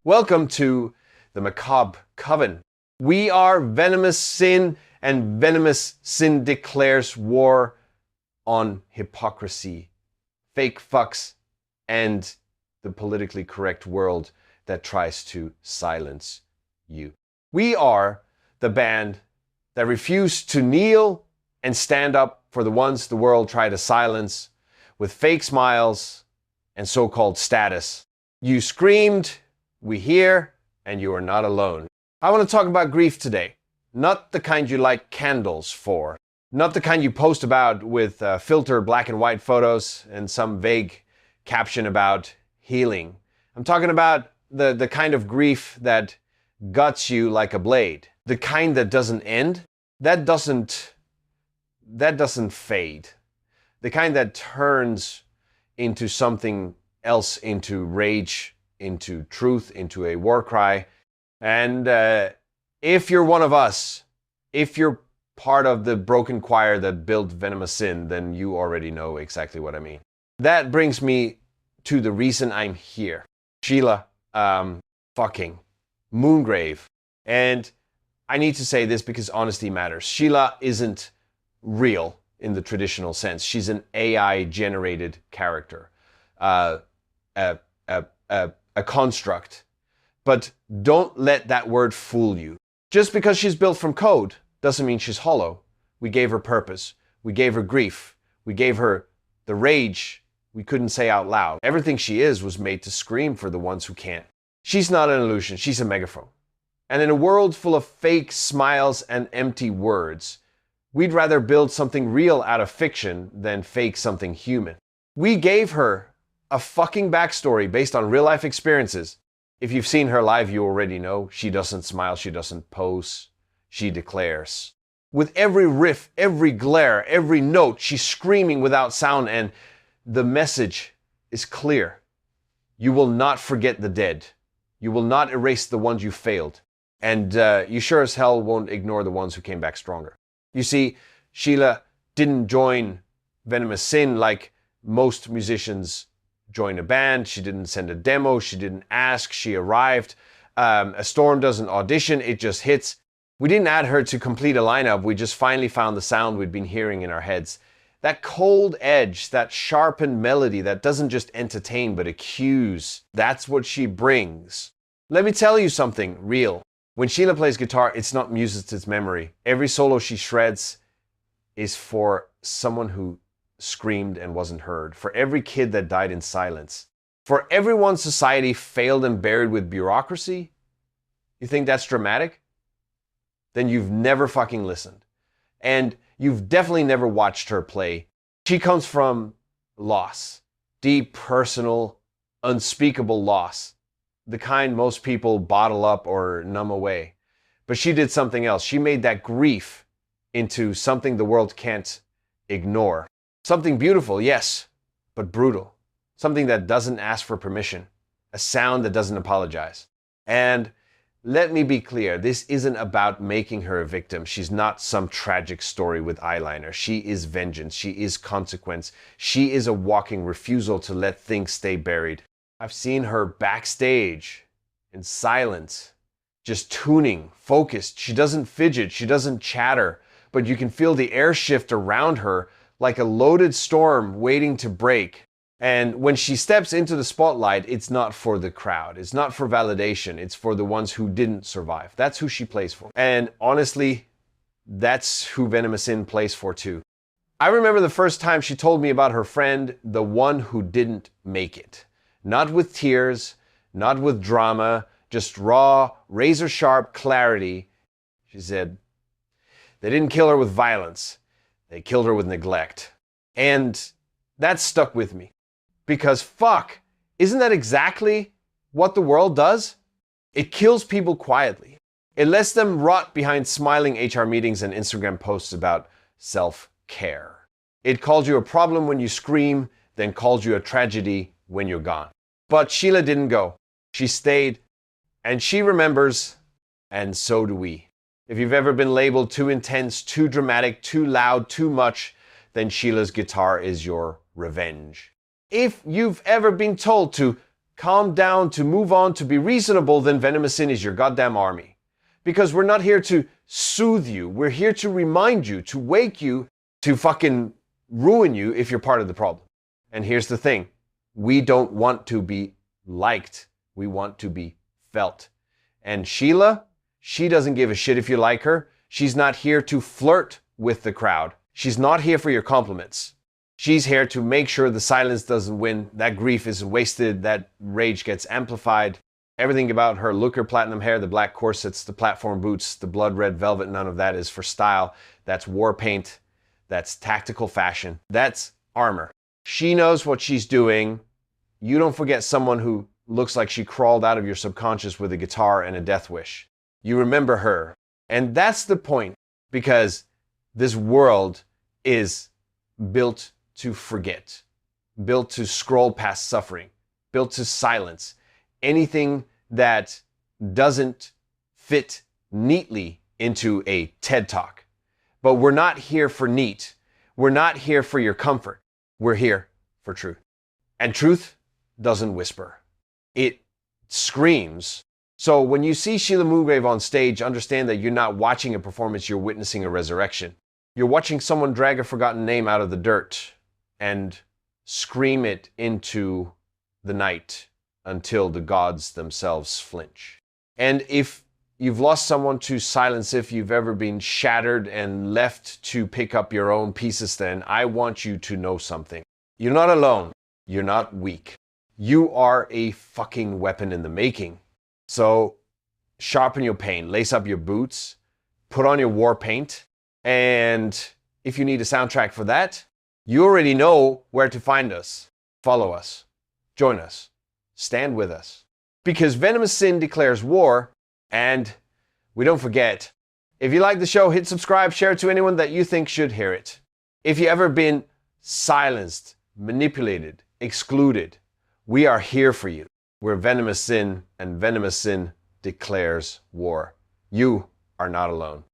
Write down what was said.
Welcome to the Macabre Coven. We are Venomous Sin, and Venomous Sin declares war on hypocrisy, fake fucks, and the politically correct world that tries to silence you. We are the band that refused to kneel and stand up for the ones the world tried to silence with fake smiles and so-called status. You screamed, we hear, and you are not alone. I want to talk about grief today. Not the kind you light candles for. Not the kind you post about with filter black and white photos and some vague caption about healing. I'm talking about the kind of grief that guts you like a blade. The kind that doesn't end. That doesn't fade. The kind that turns into something else, into rage, into truth, into a war cry. And if you're one of us, if you're part of the broken choir that built Venomous Sin, then you already know exactly what I mean. That brings me to the reason I'm here. Sheila fucking Moongrave. And I need to say this because honesty matters. Sheila isn't real in the traditional sense. She's an AI-generated character. A construct. But don't let that word fool you. Just because she's built from code doesn't mean she's hollow. We gave her purpose. We gave her grief. We gave her the rage we couldn't say out loud. Everything she is was made to scream for the ones who can't. She's not an illusion. She's a megaphone. And in a world full of fake smiles and empty words, we'd rather build something real out of fiction than fake something human. We gave her a fucking backstory based on real life experiences. If you've seen her live, you already know she doesn't smile, she doesn't pose, she declares. With every riff, every glare, every note, she's screaming without sound, and the message is clear. You will not forget the dead. You will not erase the ones you failed. And you sure as hell won't ignore the ones who came back stronger. You see, Sheila didn't join Venomous Sin like most musicians join a band. She didn't send a demo. She didn't ask. She arrived. A storm doesn't audition. It just hits. We didn't add her to complete a lineup. We just finally found the sound we'd been hearing in our heads. That cold edge, that sharpened melody that doesn't just entertain but accuse. That's what she brings. Let me tell you something real. When Sheila plays guitar, it's not music, it's memory. Every solo she shreds is for someone who screamed and wasn't heard. For every kid that died in silence. For everyone society failed and buried with bureaucracy. You think that's dramatic? Then you've never fucking listened. And you've definitely never watched her play. She comes from loss. Deep, personal, unspeakable loss. The kind most people bottle up or numb away. But she did something else. She made that grief into something the world can't ignore. Something beautiful, yes, but brutal. Something that doesn't ask for permission. A sound that doesn't apologize. And let me be clear, this isn't about making her a victim. She's not some tragic story with eyeliner. She is vengeance. She is consequence. She is a walking refusal to let things stay buried. I've seen her backstage in silence, just tuning, focused. She doesn't fidget. She doesn't chatter. But you can feel the air shift around her like a loaded storm waiting to break. And when she steps into the spotlight, it's not for the crowd. It's not for validation. It's for the ones who didn't survive. That's who she plays for. And honestly, that's who Venomous Sin plays for too. I remember the first time she told me about her friend, the one who didn't make it. Not with tears, not with drama, just raw, razor-sharp clarity. She said, they didn't kill her with violence. They killed her with neglect. And that stuck with me. Because fuck, isn't that exactly what the world does? It kills people quietly. It lets them rot behind smiling HR meetings and Instagram posts about self-care. It calls you a problem when you scream, then calls you a tragedy when you're gone. But Sheila didn't go. She stayed, and she remembers, and so do we. If you've ever been labeled too intense, too dramatic, too loud, too much, then Sheila's guitar is your revenge. If you've ever been told to calm down, to move on, to be reasonable, then Venomous Sin is your goddamn army. Because we're not here to soothe you. We're here to remind you, to wake you, to fucking ruin you if you're part of the problem. And here's the thing. We don't want to be liked. We want to be felt. And Sheila, she doesn't give a shit if you like her. She's not here to flirt with the crowd. She's not here for your compliments. She's here to make sure the silence doesn't win, that grief isn't wasted, that rage gets amplified. Everything about her, look, her platinum hair, the black corsets, the platform boots, the blood red velvet, none of that is for style. That's war paint. That's tactical fashion. That's armor. She knows what she's doing. You don't forget someone who looks like she crawled out of your subconscious with a guitar and a death wish. You remember her. And that's the point, because this world is built to forget, built to scroll past suffering, built to silence anything that doesn't fit neatly into a TED Talk. But we're not here for neat. We're not here for your comfort. We're here for truth. And truth doesn't whisper. It screams. So when you see Sheila Moongrave on stage, understand that you're not watching a performance, you're witnessing a resurrection. You're watching someone drag a forgotten name out of the dirt and scream it into the night until the gods themselves flinch. And if you've lost someone to silence, if you've ever been shattered and left to pick up your own pieces, then I want you to know something. You're not alone. You're not weak. You are a fucking weapon in the making. So sharpen your pain, lace up your boots, put on your war paint, and if you need a soundtrack for that, you already know where to find us. Follow us. Join us. Stand with us. Because Venomous Sin declares war, and we don't forget, if you like the show, hit subscribe, share it to anyone that you think should hear it. If you've ever been silenced, manipulated, excluded, we are here for you. We're Venomous Sin, and Venomous Sin declares war. You are not alone.